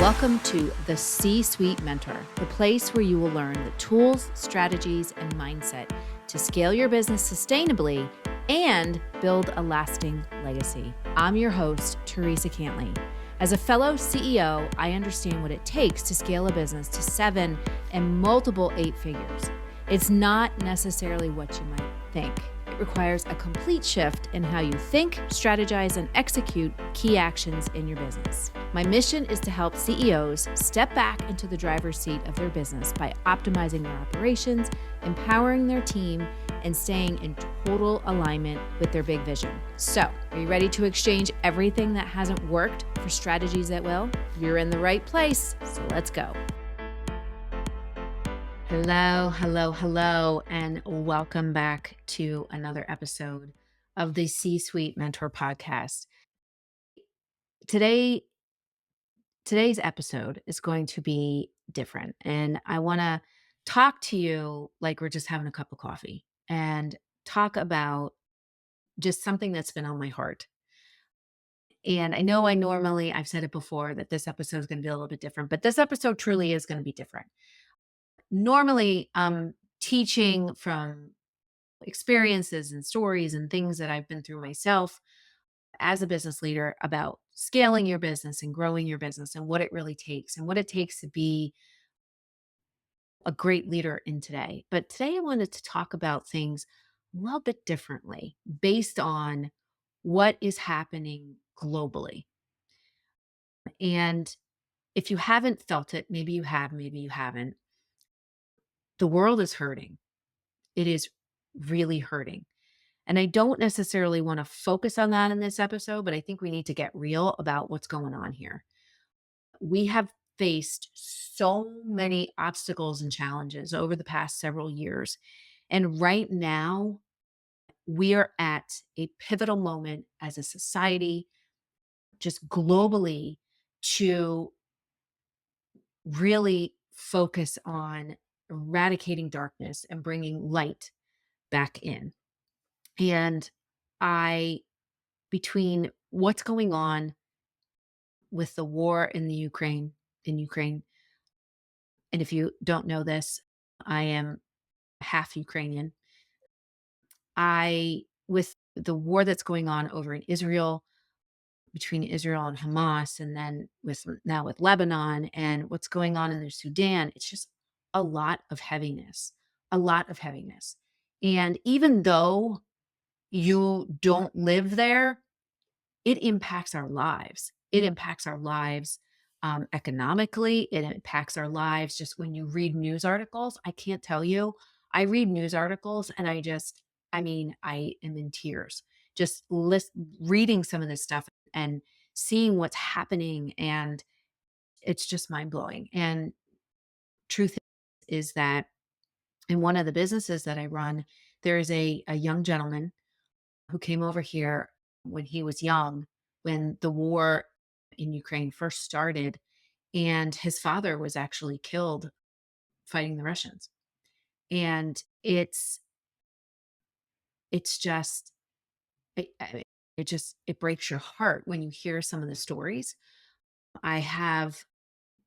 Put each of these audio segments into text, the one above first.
Welcome to the C-Suite Mentor, the place where you will learn the tools, strategies, and mindset to scale your business sustainably and build a lasting legacy. I'm your host, Theresa Cantley. As a fellow CEO, I understand what it takes to scale a business to 7 and multiple 8 figures. It's not necessarily what you might think. It requires a complete shift in how you think, strategize, and execute key actions in your business. My mission is to help CEOs step back into the driver's seat of their business by optimizing their operations, empowering their team, and staying in total alignment with their big vision. So, are you ready to exchange everything that hasn't worked for strategies that will? You're in the right place, so let's go. Hello, and welcome back to another episode of the C-Suite Mentor Podcast. Today's episode is going to be different, and I want to talk to you like we're just having a cup of coffee and talk about just something that's been on my heart. And I know I've said it before that this episode is going to be a little bit different, but this episode truly is going to be different. Normally, I'm teaching from experiences and stories and things that I've been through myself as a business leader about scaling your business and growing your business and what it really takes and what it takes to be a great leader in today. But today I wanted to talk about things a little bit differently based on what is happening globally. And if you haven't felt it, maybe you have, maybe you haven't, the world is hurting. It is really hurting. And I don't necessarily want to focus on that in this episode, but I think we need to get real about what's going on here. We have faced so many obstacles and challenges over the past several years. And right now, we are at a pivotal moment as a society, just globally, to really focus on eradicating darkness and bringing light back in. And between what's going on with the war in Ukraine, and if you don't know this, I am half Ukrainian. With the war that's going on over in Israel, between Israel and Hamas, and then now with Lebanon and what's going on in the Sudan, it's just a lot of heaviness, a lot of heaviness. And even though you don't live there, it impacts our lives. It impacts our lives economically. It impacts our lives just when you read news articles. I can't tell you. I read news articles and I am in tears just reading some of this stuff and seeing what's happening. And it's just mind blowing. And truth is that in one of the businesses that I run, there is a young gentleman who came over here when he was young, when the war in Ukraine first started, and his father was actually killed fighting the Russians. And it's just it breaks your heart when you hear some of the stories. I have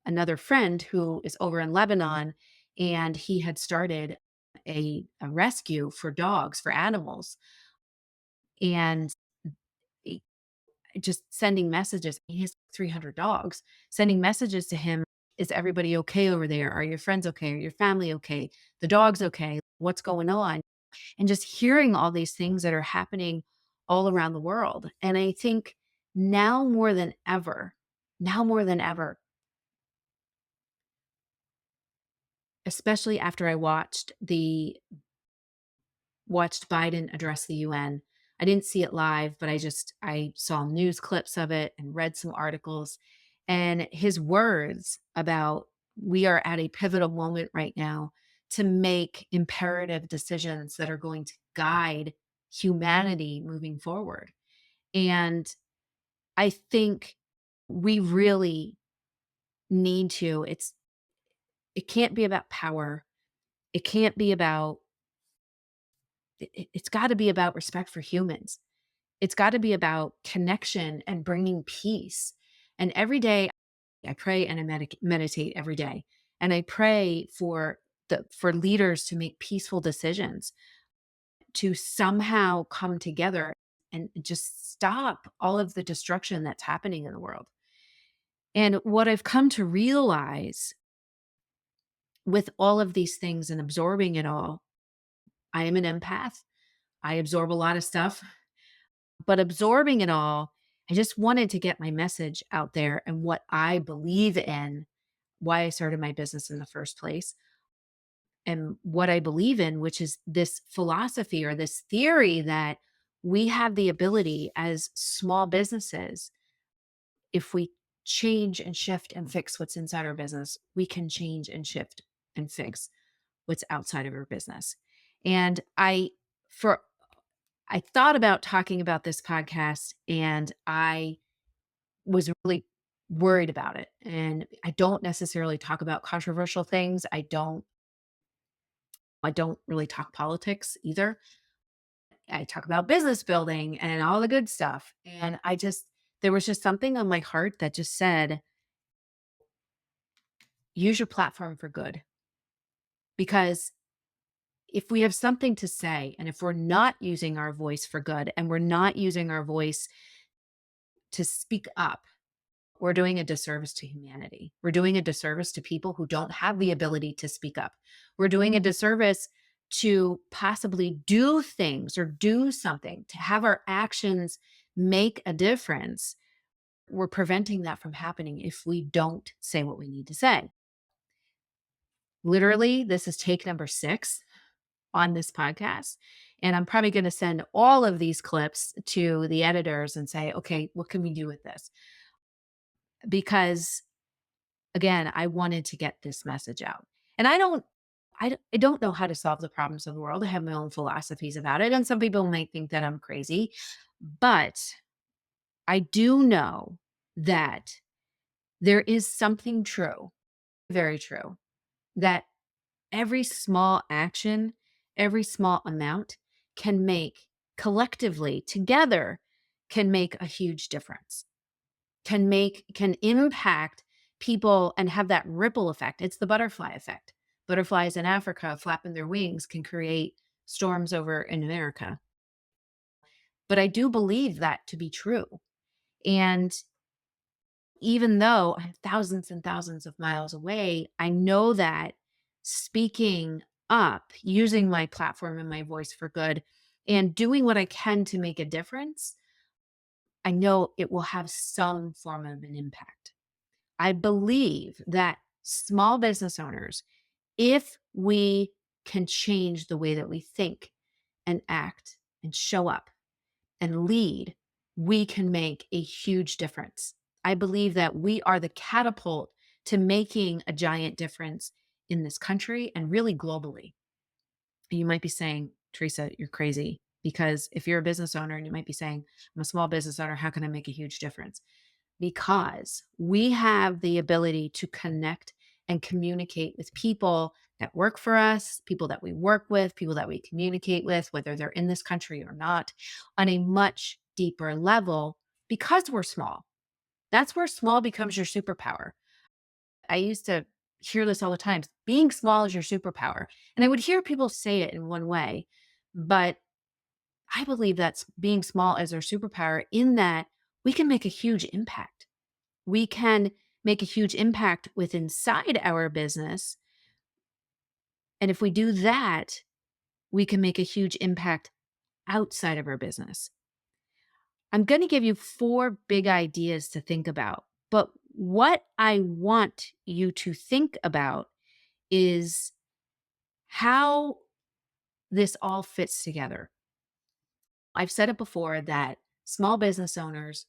another friend who is over in Lebanon, and he had started a rescue for dogs, for animals, and just sending messages. He has 300 dogs, sending messages to him. Is everybody okay over there? Are your friends okay? Are your family okay? The dog's okay? What's going on? And just hearing all these things that are happening all around the world. And I think now more than ever, especially after I watched Biden address the UN. I didn't see it live, but I saw news clips of it and read some articles, and his words about we are at a pivotal moment right now to make imperative decisions that are going to guide humanity moving forward. And I think we really need to, it can't be about power. It can't be about it's got to be about respect for humans. It's got to be about connection and bringing peace. And every day I pray and I meditate every day. And I pray for for leaders to make peaceful decisions, to somehow come together and just stop all of the destruction that's happening in the world. And what I've come to realize with all of these things and absorbing it all, I am an empath. I absorb a lot of stuff, but absorbing it all, I just wanted to get my message out there and what I believe in, why I started my business in the first place, and what I believe in, which is this philosophy or this theory that we have the ability as small businesses, if we change and shift and fix what's inside our business, we can change and shift and fix what's outside of our business. And for I thought about talking about this podcast, and I was really worried about it. And I don't necessarily talk about controversial things. I don't really talk politics either. I talk about business building and all the good stuff. And there was just something on my heart that just said, use your platform for good. Because if we have something to say, and if we're not using our voice for good, and we're not using our voice to speak up, we're doing a disservice to humanity. We're doing a disservice to people who don't have the ability to speak up. We're doing a disservice to possibly do things or do something, to have our actions make a difference. We're preventing that from happening if we don't say what we need to say. Literally, this is take number 6 on this podcast. And I'm probably going to send all of these clips to the editors and say, okay, what can we do with this? Because again, I wanted to get this message out. And I don't know how to solve the problems of the world. I have my own philosophies about it. And some people might think that I'm crazy, but I do know that there is something true, very true, that every small action, every small amount can make collectively together can make a huge difference, can impact people and have that ripple effect. It's the butterfly effect. Butterflies in Africa flapping their wings can create storms over in America. But I do believe that to be true. And even though I'm thousands and thousands of miles away, I know that speaking up, using my platform and my voice for good, and doing what I can to make a difference, I know it will have some form of an impact. I believe that small business owners, if we can change the way that we think and act and show up and lead, we can make a huge difference. I believe that we are the catapult to making a giant difference in this country and really globally. You might be saying, Teresa, you're crazy. Because if you're a business owner and you might be saying, I'm a small business owner, how can I make a huge difference? Because we have the ability to connect and communicate with people that work for us, people that we work with, people that we communicate with, whether they're in this country or not, on a much deeper level because we're small. That's where small becomes your superpower. I used to hear this all the time. Being small is your superpower. And I would hear people say it in one way, but I believe that being small is our superpower in that we can make a huge impact. We can make a huge impact with inside our business. And if we do that, we can make a huge impact outside of our business. I'm going to give you 4 big ideas to think about. But what I want you to think about is how this all fits together. I've said it before that small business owners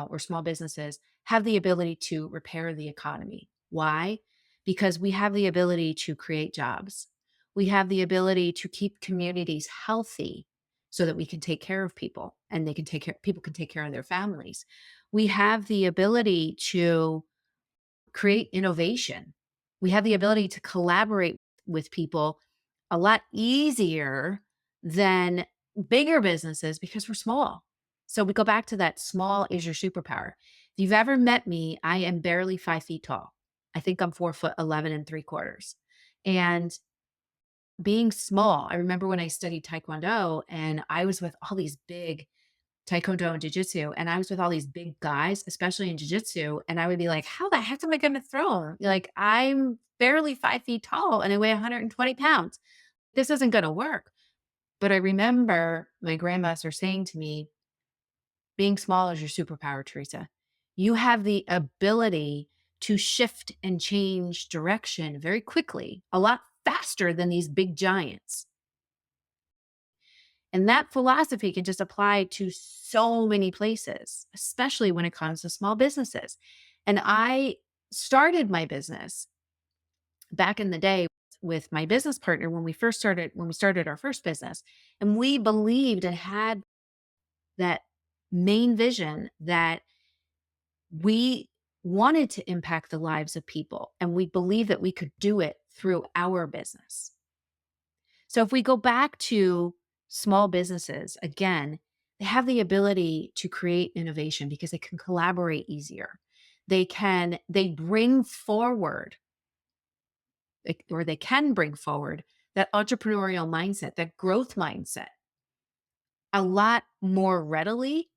or small businesses have the ability to repair the economy. Why? Because we have the ability to create jobs. We have the ability to keep communities healthy so that we can take care of people and people can take care of their families. We have the ability to create innovation. We have the ability to collaborate with people a lot easier than bigger businesses because we're small. So we go back to that small is your superpower. If you've ever met me, I am barely 5 feet tall. I think I'm 4 foot 11 and 3 quarters. And being small, I remember when I studied Taekwondo and I was with all these big Taekwondo and Jiu-Jitsu, and I was with all these big guys, especially in Jiu-Jitsu, and I would be like, "How the heck am I gonna throw?" Like, I'm barely 5 feet tall and I weigh 120 pounds. This isn't gonna work. But I remember my grandmaster saying to me, "Being small is your superpower, Teresa. You have the ability to shift and change direction very quickly, a lot faster than these big giants." And that philosophy can just apply to so many places, especially when it comes to small businesses. And I started my business back in the day with my business partner when we started our first business. And we believed and had that main vision that we wanted to impact the lives of people. And we believed that we could do it through our business. So if we go back to small businesses, again, they have the ability to create innovation because they can collaborate easier. They bring forward, or they can bring forward that entrepreneurial mindset, that growth mindset a lot more readily.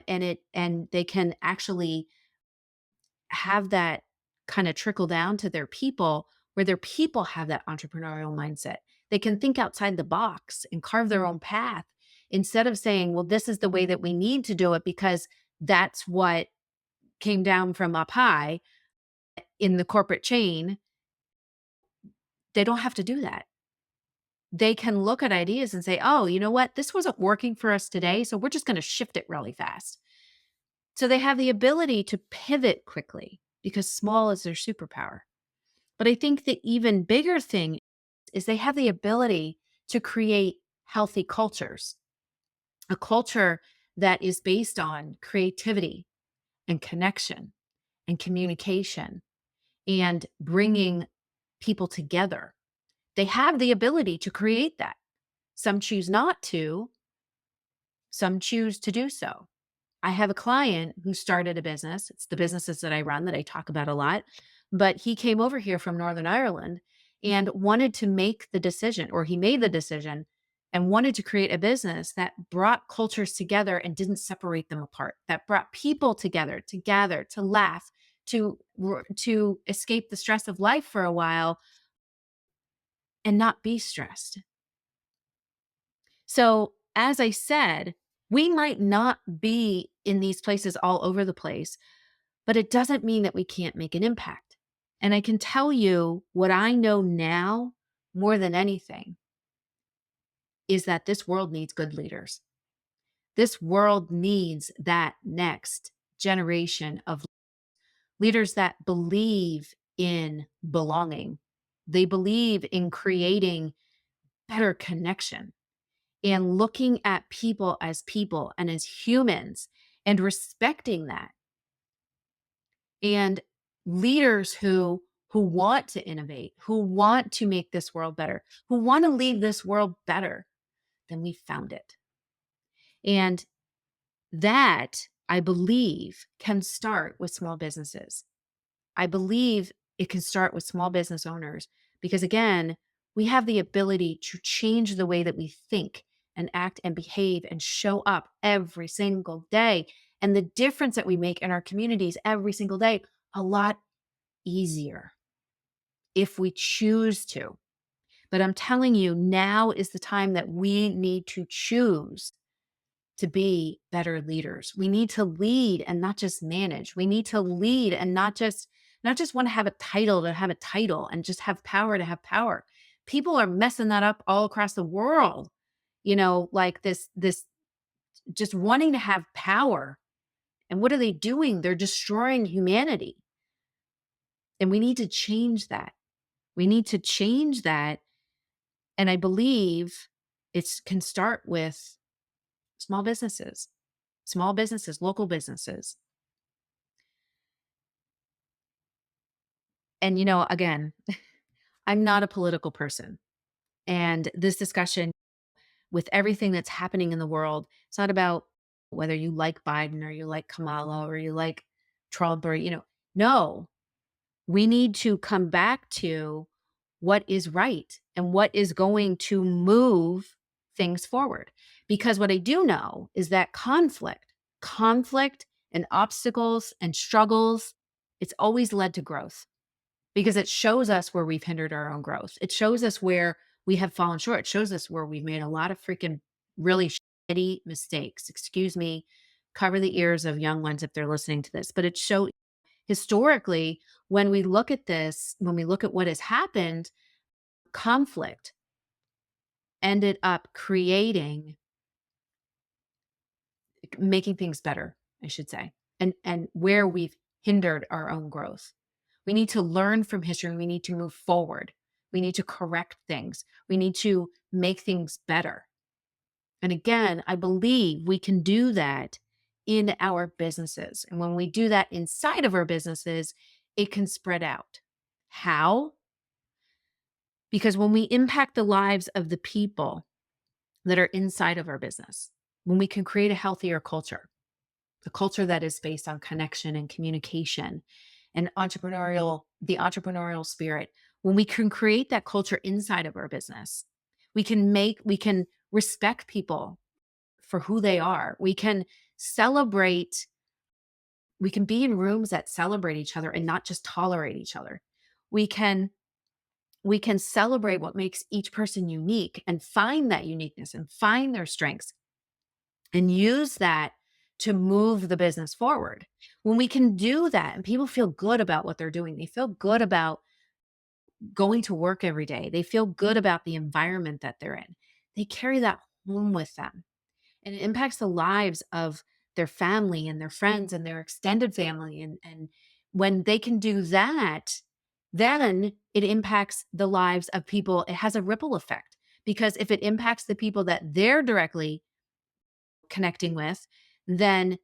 And they can actually have that kind of trickle down to their people, where their people have that entrepreneurial mindset. They can think outside the box and carve their own path instead of saying, well, this is the way that we need to do it because that's what came down from up high in the corporate chain. They don't have to do that. They can look at ideas and say, oh, you know what? This wasn't working for us today. So we're just going to shift it really fast. So they have the ability to pivot quickly because small is their superpower. But I think the even bigger thing is they have the ability to create healthy cultures, a culture that is based on creativity and connection and communication and bringing people together. They have the ability to create that. Some choose not to, some choose to do so. I have a client who started a business. It's the businesses that I run that I talk about a lot. But he came over here from Northern Ireland and wanted to make the decision, or he made the decision and wanted to create a business that brought cultures together and didn't separate them apart, that brought people together, to gather, to laugh, to escape the stress of life for a while and not be stressed. So, as I said, we might not be in these places all over the place, but it doesn't mean that we can't make an impact. And I can tell you what I know now more than anything is that this world needs good leaders. This world needs that next generation of leaders that believe in belonging. They believe in creating better connection and looking at people and as humans and respecting that. And leaders who want to innovate, who want to make this world better, who want to leave this world better than we found it. And that, I believe, can start with small businesses. I believe it can start with small business owners because, again, we have the ability to change the way that we think and act and behave and show up every single day. And the difference that we make in our communities every single day, a lot easier if we choose to. But I'm telling you, now is the time that we need to choose to be better leaders. We need to lead and not just manage. We need to lead and not just want to have a title to have a title and just have power to have power. People are messing that up all across the world. Like this just wanting to have power. And what are they doing? They're destroying humanity. And we need to change that. We need to change that. And I believe it can start with small businesses, local businesses. And, again, I'm not a political person. And this discussion, with everything that's happening in the world, it's not about whether you like Biden or you like Kamala or you like Trump or, no, we need to come back to what is right and what is going to move things forward. Because what I do know is that conflict and obstacles and struggles, it's always led to growth because it shows us where we've hindered our own growth. It shows us where we have fallen short. It shows us where we've made a lot of freaking really shitty mistakes. Excuse me, cover the ears of young ones if they're listening to this. But it shows historically, when we look at this, when we look at what has happened, conflict ended up making things better, I should say, and where we've hindered our own growth. We need to learn from history. We need to move forward. We need to correct things. We need to make things better. And again, I believe we can do that in our businesses. And when we do that inside of our businesses, it can spread out. How? Because when we impact the lives of the people that are inside of our business, when we can create a healthier culture, a culture that is based on connection and communication and the entrepreneurial spirit, when we can create that culture inside of our business, we can respect people for who they are. We can celebrate, we can be in rooms that celebrate each other and not just tolerate each other. We can celebrate what makes each person unique and find that uniqueness and find their strengths and use that to move the business forward. When we can do that and people feel good about what they're doing, they feel good about going to work every day, they feel good about the environment that they're in, they carry that home with them. And it impacts the lives of their family and their friends and their extended family. And when they can do that, then it impacts the lives of people. It has a ripple effect because if it impacts the people that they're directly connecting with, then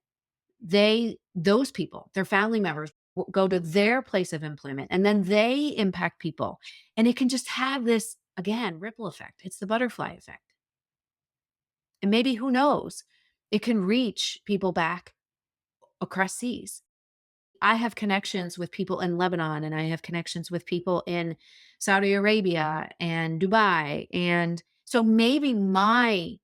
those people, their family members, will go to their place of employment and then they impact people. And it can just have this, again, ripple effect. It's the butterfly effect. And maybe, who knows, it can reach people back across seas. I have connections with people in Lebanon and I have connections with people in Saudi Arabia and Dubai. And so maybe my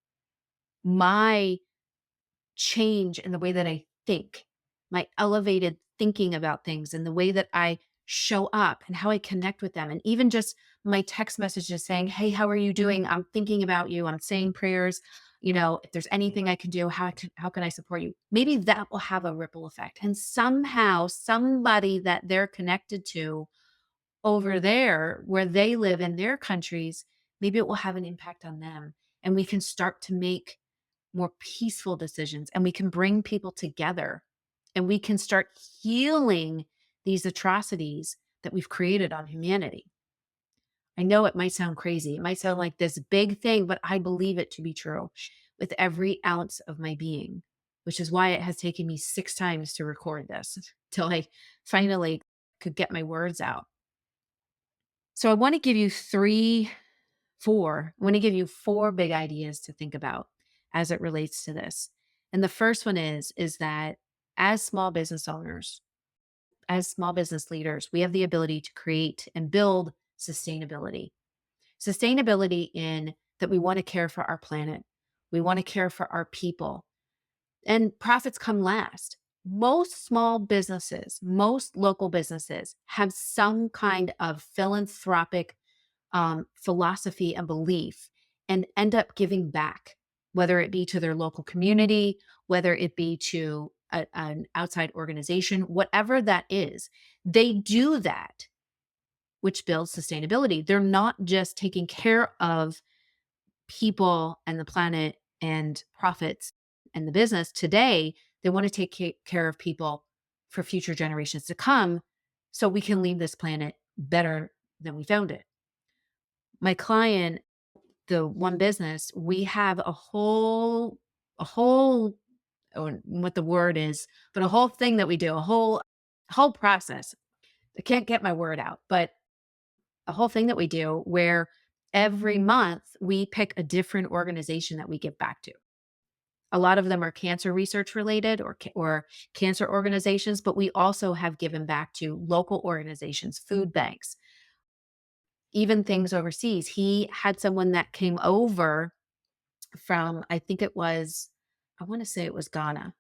change in the way that I think, my elevated thinking about things and the way that I show up and how I connect with them. And even just my text messages saying, "Hey, how are you doing? I'm thinking about you. I'm saying prayers. If there's anything I can do, how can I support you?" Maybe that will have a ripple effect. And somehow somebody that they're connected to over there where they live in their countries, maybe it will have an impact on them. And we can start to make more peaceful decisions and we can bring people together and we can start healing these atrocities that we've created on humanity. I know it might sound crazy. It might sound like this big thing, but I believe it to be true with every ounce of my being, which is why it has taken me 6 times to record this till I finally could get my words out. So I want to give you I want to give you 4 big ideas to think about as it relates to this. And the first one is that as small business owners, as small business leaders, we have the ability to create and build sustainability. Sustainability in that we want to care for our planet. We want to care for our people. And profits come last. Most small businesses, most local businesses have some kind of philanthropic philosophy and belief and end up giving back, whether it be to their local community, whether it be to an outside organization, whatever that is, they do that, which builds sustainability. They're not just taking care of people and the planet and profits and the business today. They want to take care of people for future generations to come so we can leave this planet better than we found it. My client, the one business, we have a whole, what the word is, but a whole thing that we do, a whole process. I can't get my word out, but a whole thing that we do where every month we pick a different organization that we give back to. A lot of them are cancer research related or cancer organizations, but we also have given back to local organizations, food banks, even things overseas. He had someone that came over from, I think it was, I want to say it was Ghana,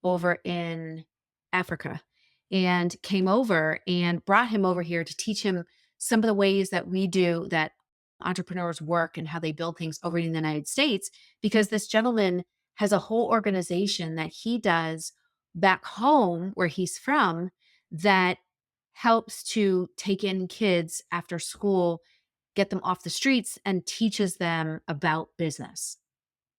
over in Africa, and came over and brought him over here to teach him some of the ways that we do that entrepreneurs work and how they build things over in the United States. Because this gentleman has a whole organization that he does back home where he's from that helps to take in kids after school, get them off the streets, and teaches them about business.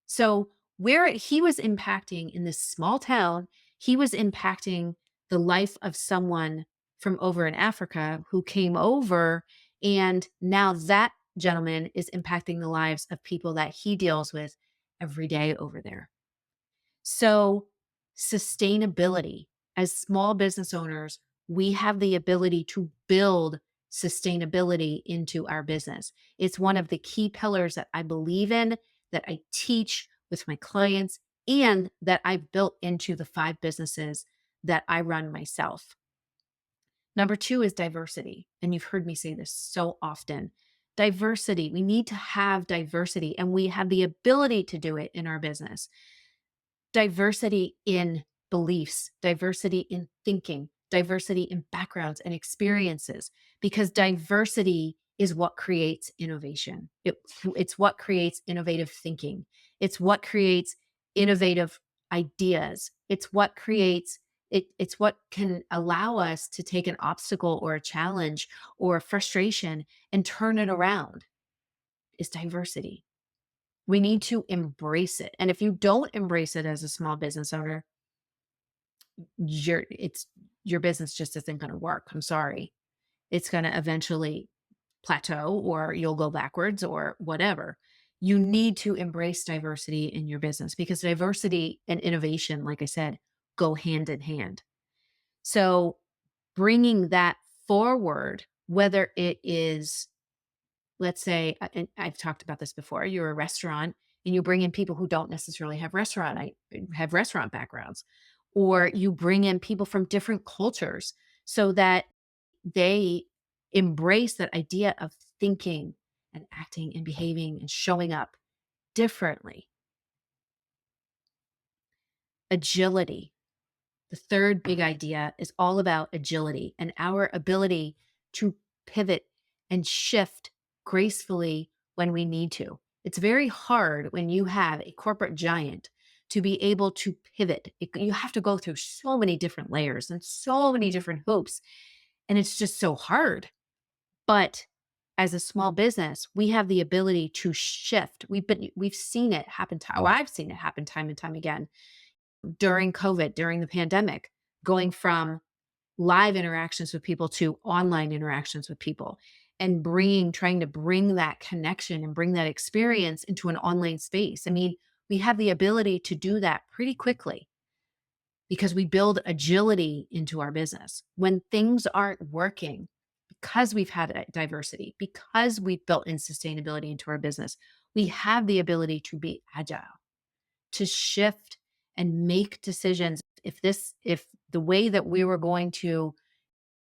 So, where he was impacting in this small town, he was impacting the life of someone from over in Africa who came over. And now that gentleman is impacting the lives of people that he deals with every day over there. So, sustainability, as small business owners, we have the ability to build sustainability into our business. It's one of the key pillars that I believe in, that I teach with my clients, and that I've built into the 5 businesses that I run myself. Number 2 is diversity. And you've heard me say this so often. Diversity, we need to have diversity, and we have the ability to do it in our business. Diversity in beliefs, diversity in thinking, diversity in backgrounds and experiences, because diversity is what creates innovation. It's what creates innovative thinking. It's what creates innovative ideas. It's what creates it's what can allow us to take an obstacle or a challenge or a frustration and turn it around, is diversity. We need to embrace it. And if you don't embrace it as a small business owner, your business just isn't going to work. I'm sorry. It's going to eventually plateau, or you'll go backwards, or whatever. You need to embrace diversity in your business, because diversity and innovation, like I said, go hand in hand. So bringing that forward, whether it is, let's say, and I've talked about this before, you're a restaurant and you bring in people who don't necessarily have restaurant backgrounds, or you bring in people from different cultures so that they embrace that idea of thinking and acting and behaving and showing up differently. Agility. The third big idea is all about agility and our ability to pivot and shift gracefully when we need to. It's very hard when you have a corporate giant to be able to pivot. You have to go through so many different layers and so many different hoops, and it's just so hard. But as a small business, we have the ability to shift. We've seen it happen. I've seen it happen time and time again during COVID, during the pandemic, going from live interactions with people to online interactions with people, and trying to bring that connection and bring that experience into an online space. I mean, we have the ability to do that pretty quickly because we build agility into our business. When things aren't working, because we've had diversity, because we've built in sustainability into our business, we have the ability to be agile, to shift and make decisions. If the way that we were going to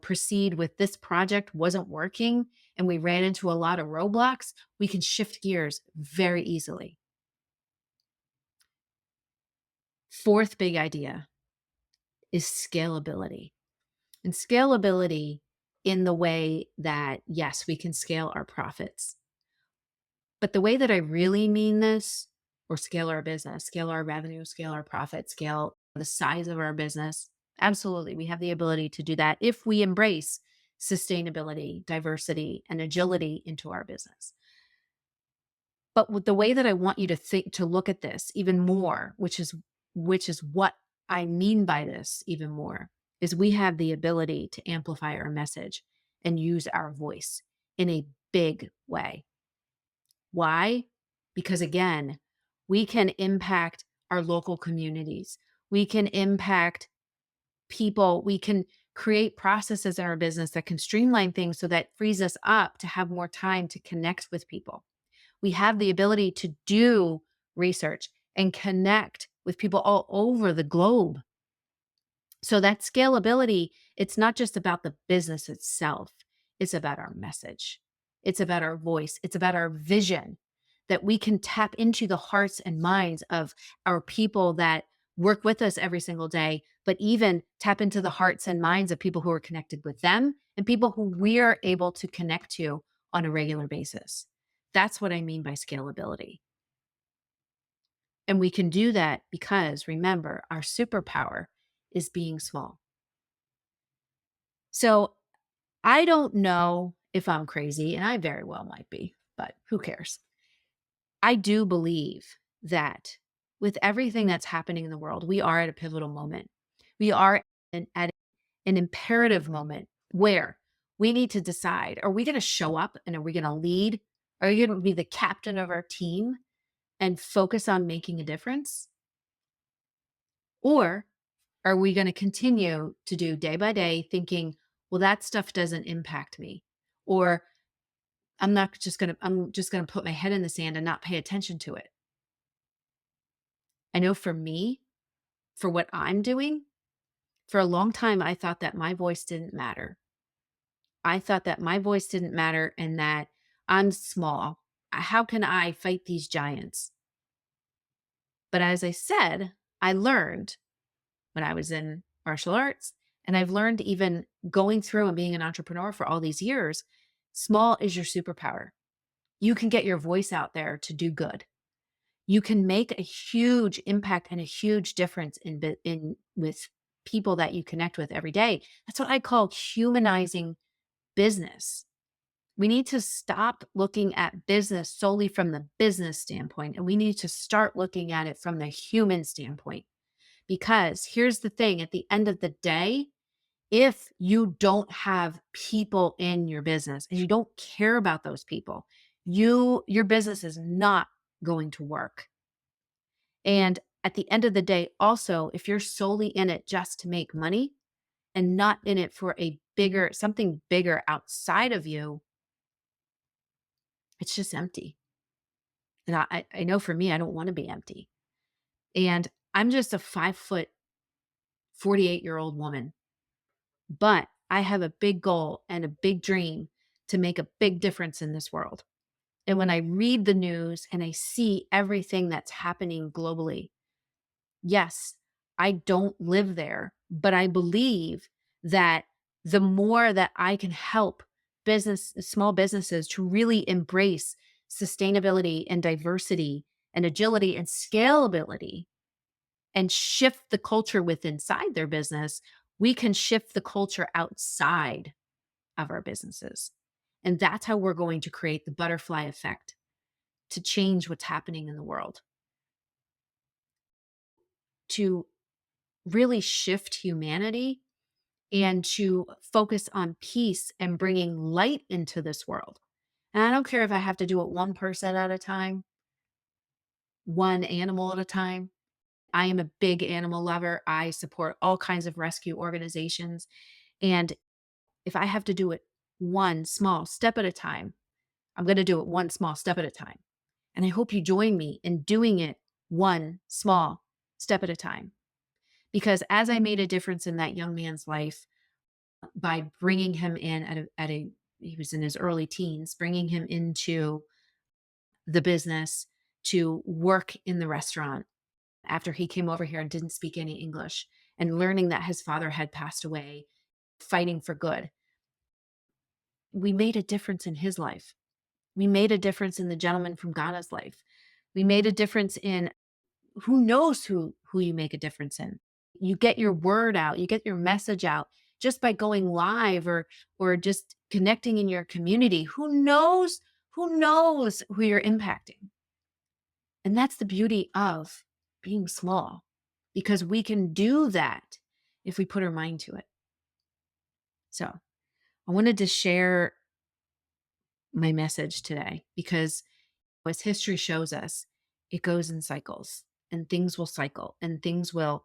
proceed with this project wasn't working and we ran into a lot of roadblocks, we can shift gears very easily. Fourth big idea is scalability. And scalability in the way that, yes, we can scale our profits. But the way that I really mean this, or scale our business, scale our revenue, scale our profit, scale the size of our business, absolutely, we have the ability to do that if we embrace sustainability, diversity, and agility into our business. But with the way that I want you to look at this even more, which is what I mean by this even more, is we have the ability to amplify our message and use our voice in a big way. Why? Because again, we can impact our local communities. We can impact people. We can create processes in our business that can streamline things so that frees us up to have more time to connect with people. We have the ability to do research and connect with people all over the globe. So that scalability, it's not just about the business itself. It's about our message. It's about our voice. It's about our vision that we can tap into the hearts and minds of our people that work with us every single day, but even tap into the hearts and minds of people who are connected with them and people who we are able to connect to on a regular basis. That's what I mean by scalability. And we can do that because remember, our superpower is being small. So I don't know if I'm crazy, and I very well might be, but who cares? I do believe that with everything that's happening in the world, we are at a pivotal moment. We are at an imperative moment where we need to decide, are we going to show up and are we going to lead? Are you going to be the captain of our team and focus on making a difference? Or are we going to continue to do day by day thinking, well, that stuff doesn't impact me? Or I'm just going to put my head in the sand and not pay attention to it. I know for me, for what I'm doing, for a long time, I thought that my voice didn't matter. I thought that my voice didn't matter and that I'm small. How can I fight these giants? But as I said, I learned when I was in martial arts, and I've learned even going through and being an entrepreneur for all these years, small is your superpower. You can get your voice out there to do good. You can make a huge impact and a huge difference in with people that you connect with every day. That's what I call humanizing business. We need to stop looking at business solely from the business standpoint, and we need to start looking at it from the human standpoint. Because here's the thing, at the end of the day, if you don't have people in your business and you don't care about those people, your business is not going to work. And at the end of the day, also, if you're solely in it just to make money and not in it for something bigger outside of you, it's just empty. And I know for me, I don't want to be empty. And I'm just a 5 foot, 48-year-old woman, but I have a big goal and a big dream to make a big difference in this world. And when I read the news and I see everything that's happening globally, yes, I don't live there, but I believe that the more that I can help small businesses to really embrace sustainability and diversity and agility and scalability and shift the culture within inside their business, we can shift the culture outside of our businesses. And that's how we're going to create the butterfly effect to change what's happening in the world, to really shift humanity and to focus on peace and bringing light into this world. And I don't care if I have to do it one person at a time, one animal at a time. I am a big animal lover. I support all kinds of rescue organizations. And if I have to do it one small step at a time, I'm going to do it one small step at a time. And I hope you join me in doing it one small step at a time. Because as I made a difference in that young man's life by bringing him in he was in his early teens, bringing him into the business to work in the restaurant after he came over here and didn't speak any English, and learning that his father had passed away, fighting for good. We made a difference in his life. We made a difference in the gentleman from Ghana's life. We made a difference in who knows who you make a difference in. You get your word out, you get your message out just by going live or just connecting in your community. Who knows who you're impacting? And that's the beauty of being small, because we can do that if we put our mind to it. So I wanted to share my message today because as history shows us, it goes in cycles and things will cycle and things will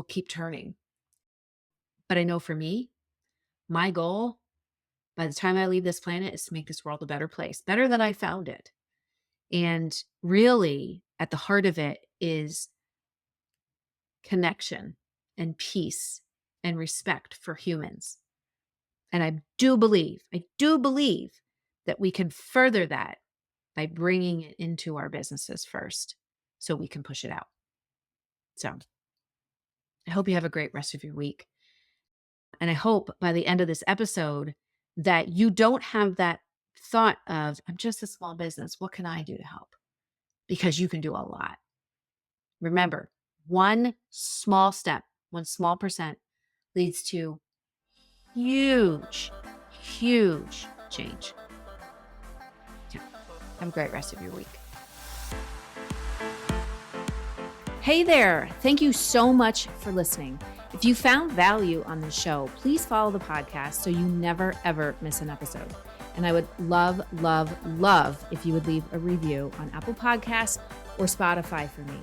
keep turning. But I know for me, my goal by the time I leave this planet is to make this world a better place, better than I found it. And really, at the heart of it is connection and peace and respect for humans. And I do believe that we can further that by bringing it into our businesses first so we can push it out. So I hope you have a great rest of your week. And I hope by the end of this episode that you don't have that thought of, I'm just a small business. What can I do to help? Because you can do a lot. Remember, one small step, one small percent leads to huge, huge change. Yeah. Have a great rest of your week. Hey there. Thank you so much for listening. If you found value on this show, please follow the podcast so you never, ever miss an episode. And I would love, love, love if you would leave a review on Apple Podcasts or Spotify for me.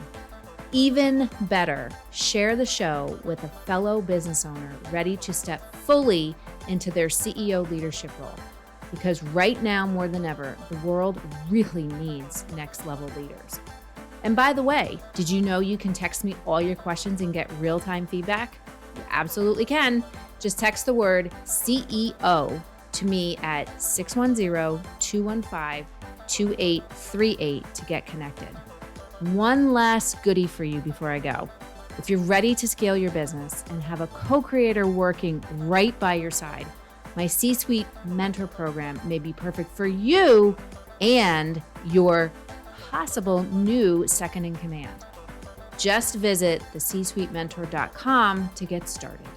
Even better, share the show with a fellow business owner ready to step fully into their CEO leadership role. Because right now, more than ever, the world really needs next level leaders. And by the way, did you know you can text me all your questions and get real-time feedback? You absolutely can. Just text the word CEO to me at 610-215-2838 to get connected. One last goodie for you before I go. If you're ready to scale your business and have a co-creator working right by your side, my C-Suite Mentor Program may be perfect for you and your possible new second in command. Just visit thecsuitementor.com to get started.